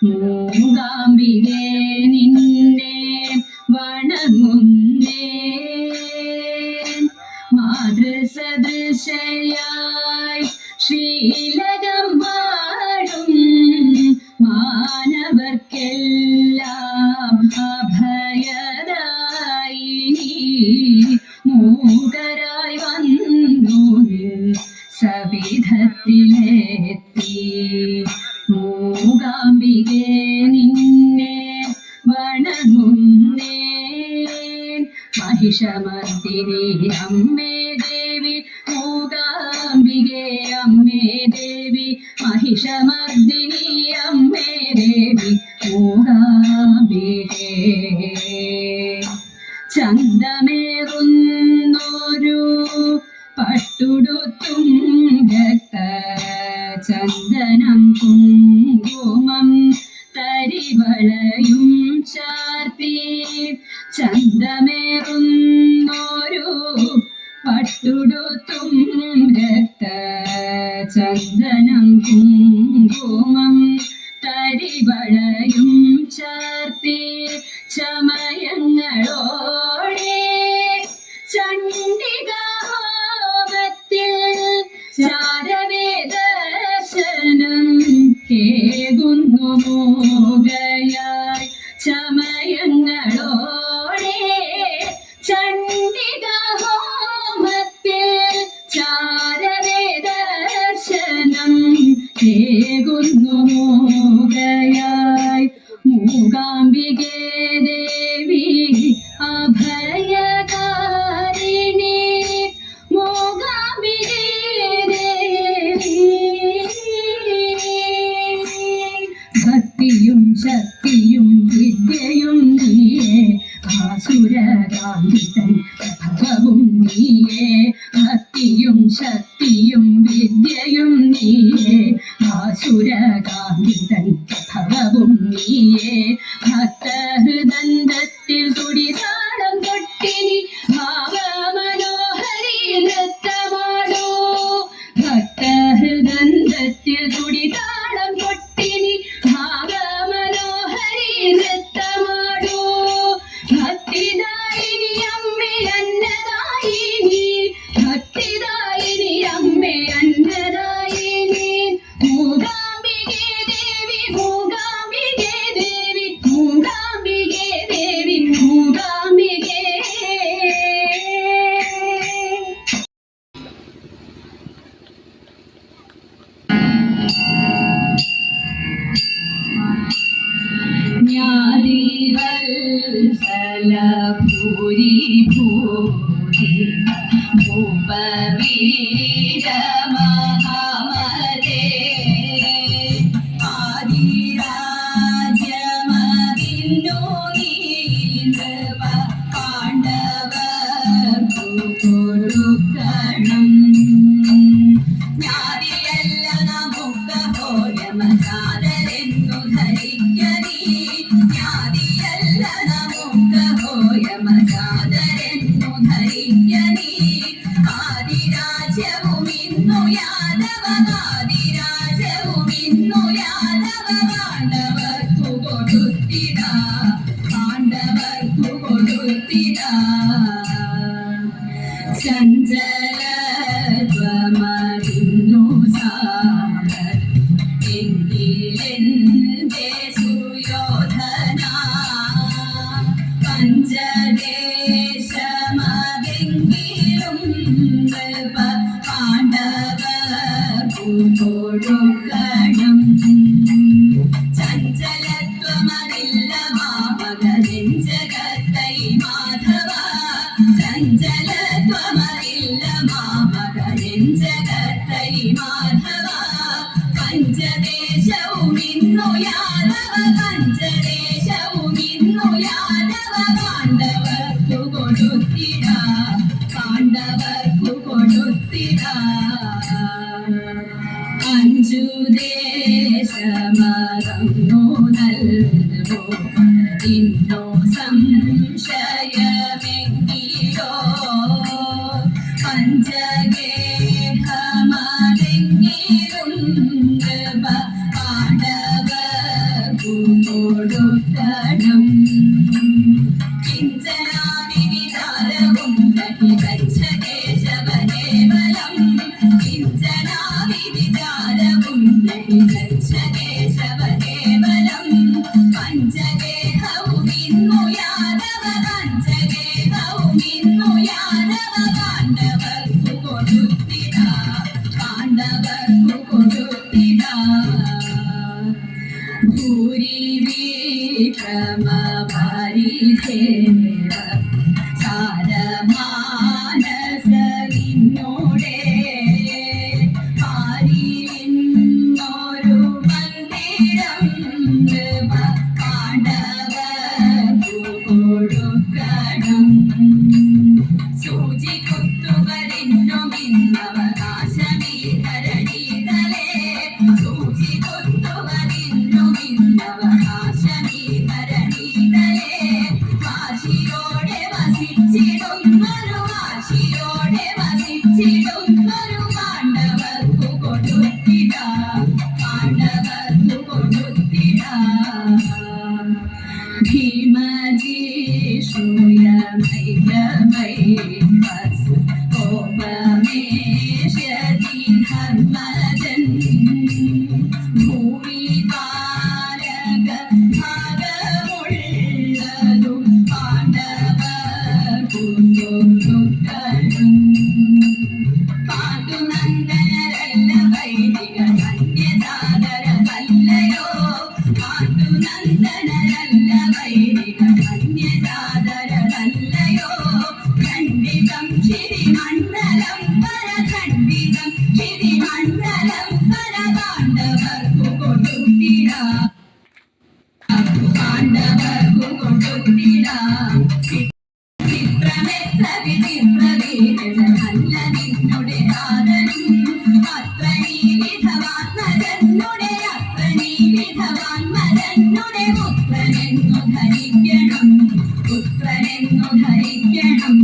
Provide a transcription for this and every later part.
മൂകാംബികേ നിന്നെ വണങ്ങുന്നേ മാതൃസദൃശയായി ശ്രീലകം പാടും മാനവർക്കെല്ലാം അഭയദായിനി മൂകരായി വന്നു സവിധത്തിലെത്തി മൂകാംബികേ നിന്നെ വണങ്ങുന്നേ മഹിഷമർദിനി അമ്മേ ദേവി മൂകാംബികേ അമ്മേ ദേവി മഹിഷമർദിനി അമ്മേ ദേവി മൂകാംബികേ ചന്തമേറുന്നൊരു പട്ടുടുത്തും രക്ത ചന്ദനം കുങ്കുമം തരിവളയും ചാർത്തി ചന്തമേറുന്നൊരു പട്ടുടുത്തും രക്ത ചന്ദനം കുങ്കുമം തരിവളയും ചാർത്തി ചമയങ്ങളോടെ ചണ്ഡികാഹോമത്തിൽ ചാരവേദർശനം കേകുന്നു മൂകയായി ചമയങ്ങളോടെ ചണ്ഡികാഹോമത്തിൽ ചാരവേദർശനം കേകുന്നു മൂകയായി മൂകാംബികേ ദേവി അഭയകാരിണി മൂകാംബികേ ദേവി ഭക്തിയും ശക്തിയും വിദ്യയും നീയേ ആസുരകാന്തിതൻ ഭവവും നീയേ ഭക്തിയും ശക്തിയും വിദ്യയും നീയേ ആസുരകാന്തിതൻ ഭവവും നീയേ ഭക്തഹൃദന്തത്തിൽ തുടിതാളം കൊട്ടിനി ഭാവമനോഹരി നൃത്തമാടൂ ഭക്തഹൃദന്തത്തിൽ തുടിതാളം കൊട്ടിനി ഭാവമനോഹരി നൃത്തമാടൂ ഭക്തിദായിനി അമ്മേ അന്നദായിനി ഭക്തിദായിനി അമ്മേ അന്നദായിനി മൂകാംബികേ ദേവി മൂകാംബികേ ദേവി മൂകാംബികേ ദേവി മൂകാംബികേ ജ്ഞാതിവത്സല ഭൂരി ഭൂരി ഭൂപവീര മഹാമതേ ആദിരാജ്യമതിന്നു നീന്ദവ പാണ്ഡവർക്കു കൊടുക്കണം ജ്ഞാതിയല്ല നമുക്ക് ഹോയമസാദരെന്നു ധരിക്കനീ ജ്ഞാതിയല്ല നമുക്ക് ഹോയമസാദരെന്നു ധരിക്കനീ ആദിരാജ്യവും ഇന്നു യാദവ ആദിരാജ്യവും ഇന്നു യാദവ പാണ്ഡവർക്കു കൊടുത്തിടാ പാണ്ഡവർക്കു കൊടുത്തിടാ ചഞ്ചലത്വമറിഞ്ഞു സാര എങ്കിലെന്റെ സുയോധന പഞ്ചദേശമതെങ്കിലും പാണ്ഡവർക്കു കൊടുക്കണം ചഞ്ചലത്വമറില്ല മാമകൻ ജഗത്തൈ മാധവ ചഞ്ചലത്വമറില്ല മാമകൻ ജഗത്തൈ മാധവ പഞ്ചദേശവും ഇന്നു യാദവ പഞ്ചദേശവും ഇന്നു യാദവ പാണ്ഡവർക്കു കൊടുത്തിടാ പാണ്ഡവർക്കു കൊടുത്തിടാ അഞ്ചു ദേശമറന്നു നൽകോ ഇന്നോ സംശയമെങ്കിലോ പഞ്ചഗേഹമതെങ്കിലും വിതച്ച കേശവകേവലം പഞ്ചഗേഹവും ഇന്നു യാദവ പഞ്ചഗേഹവും ഇന്നു യാദവ പാണ്ഡവർക്കു കൊടുത്തിട പാണ്ഡവർക്കു കൊടുത്തിട ഭൂരി വിക്രമ പരിധേവ സാരമാനസ നിന്നോടെ ആരിന്നൊരു മന്ദിരം നൃപ പാണ്ഡവർക്കു കൊടുക്കണം സൂചി കുത്തുവരിന്നും ഇന്നവകാശമീ ധരണീതലേ സൂചി കുത്തുവരിന്നും ഇന്നവകാശമീ ധരണീതലേ വാശിയോടെ വസിച്ചിടുന്നൊരു വാശിയോടെ വസിച്ചിടുന്നൊരു പാണ്ഡവർക്കു കൊടുത്തിട പാണ്ഡവർക്കു കൊടുത്തിട ഭീമജി ശ്രൂയമൈരമൈവസ് കോപമേഷ്യതി ധർമ്മജൻ ഭൂമി പാലക ഭാഗമുള്ളതു പാണ്ഡവർക്കു കൊടുക്കണം പാണ്ഡുനന്ദനരല്ല വൈദിക ധന്യജാതരമല്ലയോ പാണ്ഡുനന്ദനരല്ല വൈദിക ധന്യജാതരമല്ലയോ ഖണ്ഡിതം ശിരിമണ്ഡലം പരഖണ്ഡിതം ശിരിമണ്ഡലം പര പാണ്ഡവർക്കു കൊടുത്തിട പാണ്ഡവർക്കു കൊടുത്തിട ചിത്രമെത്ര വിചിത്രവീരനല്ല നിന്നുടെ ആദരം അത്ര നീ വിധവാത്മജന്നുടെ അത്ര നീ വിധവാത്മജന്നുടെ പുത്രനെന്നു ധരിക്കണം പുത്രനെന്നു ധരിക്കണം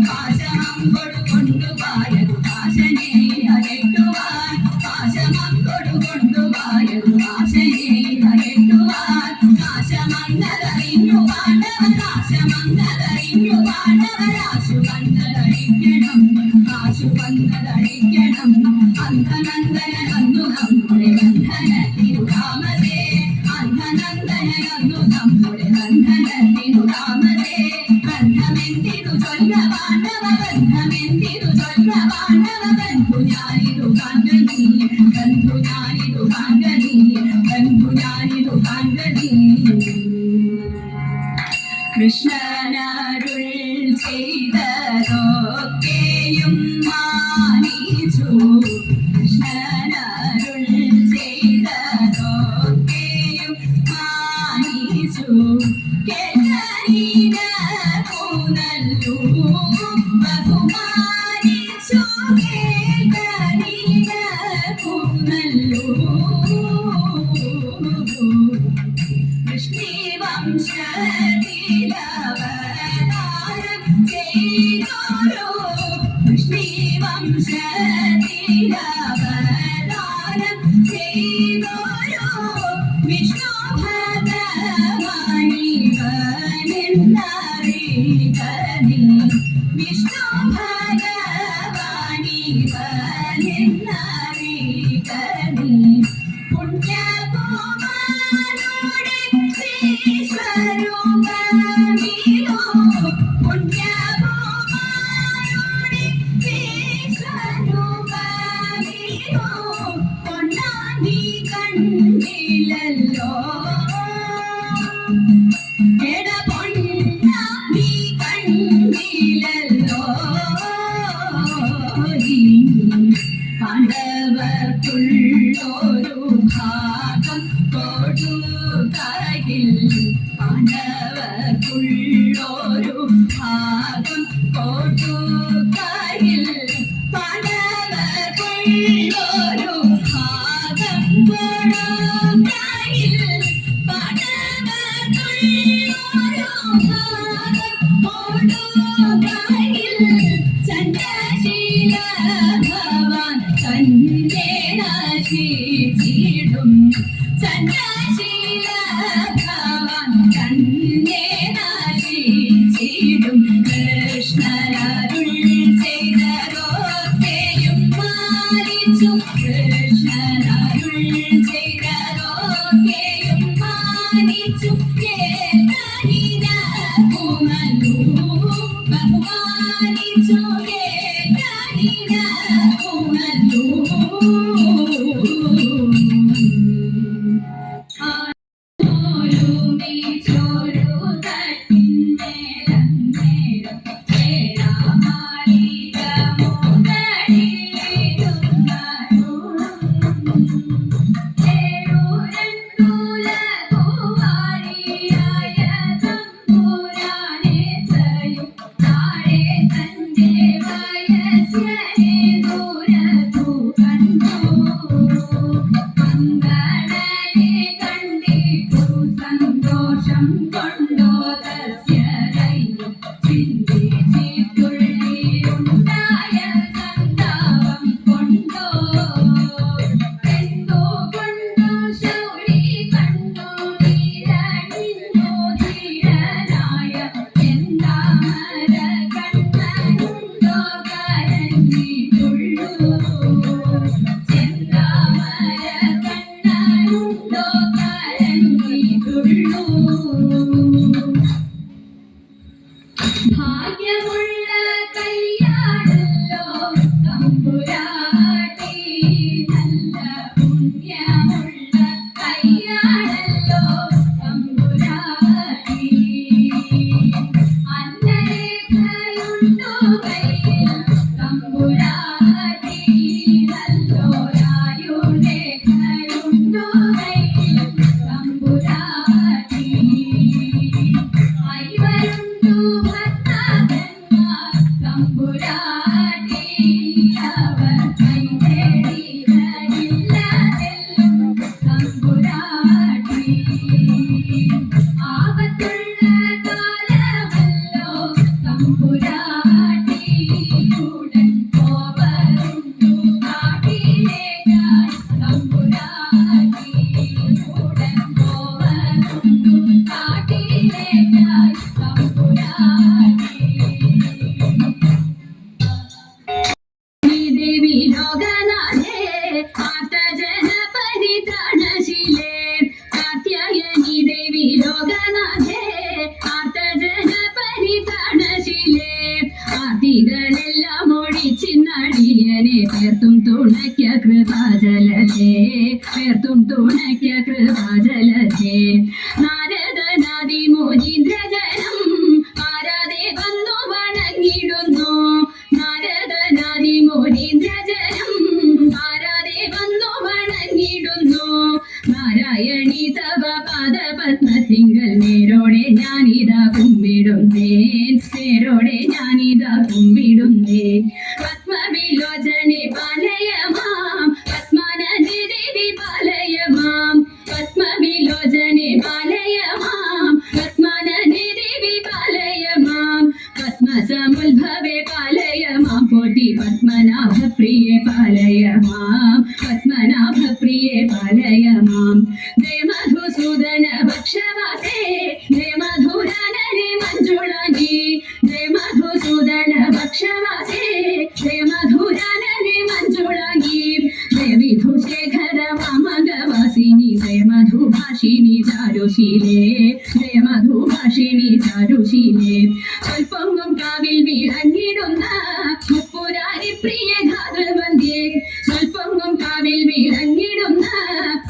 പാശമങ്കൊടു കൊണ്ടുപോയതു പാശനെ അകറ്റുവാൻ പാശമങ്കൊടു കൊണ്ടുപോയതു പാശനെ അകറ്റുവാൻ നാശമന്നതറിഞ്ഞു പാണ്ഡവർ നാശമന്നതറിഞ്ഞു പാണ്ഡവർ ആശു വന്നതറിക്കണം ആശു വന്നതറിക്കണം അന്ധനന്ദനന്നു നമ്മുടെ ബന്ധനത്തിനു താമസേ അന്ധനന്ദനന്നു നമ്മുടെ ബന്ധനത്തിനു താമസേ ബന്ധമെന്തിനു ചൊല്ല പാണ്ഡവ ബന്ധമെന്തിനു ചൊല്ല പാണ്ഡവ ബന്ധു ഞാനിതു കാങ്കനി ബന്ധു ഞാനിതു കാങ്കനി ബന്ധു ഞാനിതു കാങ്കനി കൃഷ്ണനരുൾ ചെയ്തതൊക്കെയും മാനിച്ചു കൃഷ്ണനരുൾ ചെയ്തതൊക്കെയും മാനിച്ചു കേൾക്കനീനു ബഹുമാനിച്ചു കേൾക്കനീനു വൃഷ്ണിവംശത്തിലവതാരം ചെയ്തോരോ വൃഷ്ണിവംശത്തിലവതാരം ചെയ്തോരോ വിഷ്ണു ഭഗവാനിവനെന്നറികനി വിഷ്ണു ഭഗവാനിവനെന്നറികനി പുണ്യകുമാരനുടെ ശ്രീസ്വരൂപമിതോ പുണ്യകുമാരനുടെ ശ്രീസ്വരൂപമിതോ പൊന്നാനി കണ്ടില്ലല്ലോ എട പൊന്നാനി കണ്ടില്ലല്ലോ പാണ്ഡവർക്കുള്ളൊരു ഭാഗം കൊടുക്കയിൽ പാണ്ഡവർക്കുള്ളൊരു ഭാഗം കൊടുക്കയിൽ പാണ്ഡവർക്കുള്ളൊരു ഭാഗം കൊടുക്കയിൽ പാണ്ഡവർക്കുള്ളൊരു ഭാഗം കൊടുക്കയിൽ ചന്ദ്രശീല ഭവാൻ തന്നെ നശിച്ചിടും ചന്ദ്രശീല ഭവാൻ തന്നെ നശിച്ചിടും കൃഷ്ണനരുൾ ചെയ്തതൊക്കെയും മാനിച്ചു കൃഷ്ണനരുൾ ചെയ്തതൊക്കെയും മാനിച്ചു കേട്ടനിന കുമലു ബഹുമാനിച്ചു കേട്ടനിന കുമലു ഭാഗ്യമുള്ള കല്യാണല്ലോ തമ്പുരാട്ടി, നല്ല പുണ്യമുള്ള കല്യാണല്ലോ തമ്പുരാട്ടി. അന്നരേഖയുണ്ടോ കയ്യിൽ തമ്പുരാട്ടി, നല്ലോരായുരേഖയുണ്ടോ കയ്യിൽ തമ്പുരാട്ടി. ഐവരുണ്ടു തമ്പുരാട്ടി, അവർ കൈതേടിയില്ലാതെല്ലും തമ്പുരാട്ടി. ആപത്തുള്ള കാലമല്ലോ തമ്പുരാട്ടി, ഉടൻ പോവരുണ്ടു കാട്ടിലേക്കായി തമ്പുരാട്ടി, ഉടൻ പോവരുണ്ടു കാട്ടിലേക്കായി തമ്പുരാട്ടി. ദേവി ലോകനാഥേ ആർത്തജന പരിത്രാണശീലേ, കാത്യായനി ദേവി ലോകനാഥേ ആർത്തജന പരിത്രാണശീലേ. ആദികളെല്ലാം ഒഴിച്ചിന്നടിയനെ പേർത്തും തുണയ്ക്ക കൃപാജലത്തെ, പേർത്തും തുണയ്ക്ക കൃപാജലത്തെ. നാരദനാദി മുനീന്ദ്രജനം ആരാധേ വന്നു വണങ്ങിടുന്നു, നാരദനാദി മുനീന്ദ്രജനം ആരാധേ വന്നു വണങ്ങിടുന്നു. നാരായണി തവ പാദപത്മത്തിങ്കൽ നേരോടെ ഞാനിതാ കുമ്പിടുന്നേൻ, നേരോടെ ഞാനിതാ കുമ്പിടുന്നേൻ. പത്മവിലോചനെ പാലയമാം പത്മാനന്ദി ദേവി പാലയമാം, പത്മവിലോചനെ പാലയമാം പത്മാനന്ദി ദേവി പാലയമാം. പത്മസമുദ്ഭവേ പാലയമാം കോട്ടി പത്മനാഭപ്രിയേ പാലയമാം, പത്മനാഭപ്രിയേ പാലയമാം. ജയ മധുസൂദന ഭക്ഷവാസേ ജയ മധുരാനനെ മഞ്ജുളാംഗി, ജയ മധുസൂദന ഭക്ഷവാസേ ജയ മധുരാനനെ മഞ്ജുളാംഗി. ജയ വിധുശേഖര വാമംഗവാസിനി ജയ മധുഭാഷിണി ചാരുശീലേ, ജയ മധുഭാഷിണി ചാരുശീലേ. സ്വൽപ്പൊങ്ങും കാവിൽ വിളങ്ങിടുന്ന മുപ്പുരാരി പ്രിയ ഘാതൃവന്ധ്യേ, സ്വൽപ്പൊങ്ങും കാവിൽ വിളങ്ങിടുന്ന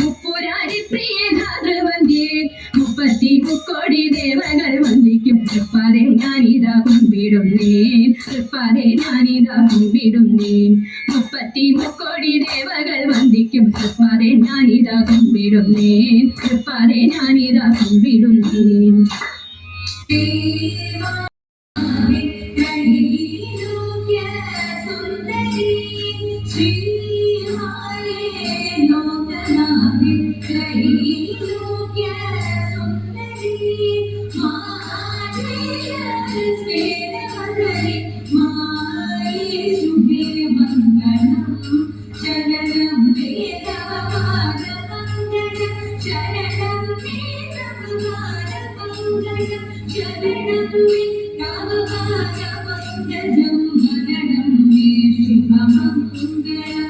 മുപ്പുരാരി പ്രിയ ഘാതൃവന്ധ്യേ. 30 ദേവകൾ വന്ദിക്കും തൃപ്പാതെ ഞാനിതാ കുമ്പിടുന്നേൻ, തൃപ്പാതെ ഞാനിതാ കുമ്പിടുന്നേൻ. 30 ദേവകൾ വന്ദിക്കും തൃപ്പാതെ ഞാനിതാ കുമ്പിടുന്നേൻ, തൃപ്പാതെ ഞാനിതാ കുമ്പിടുന്നേൻ. ശരണം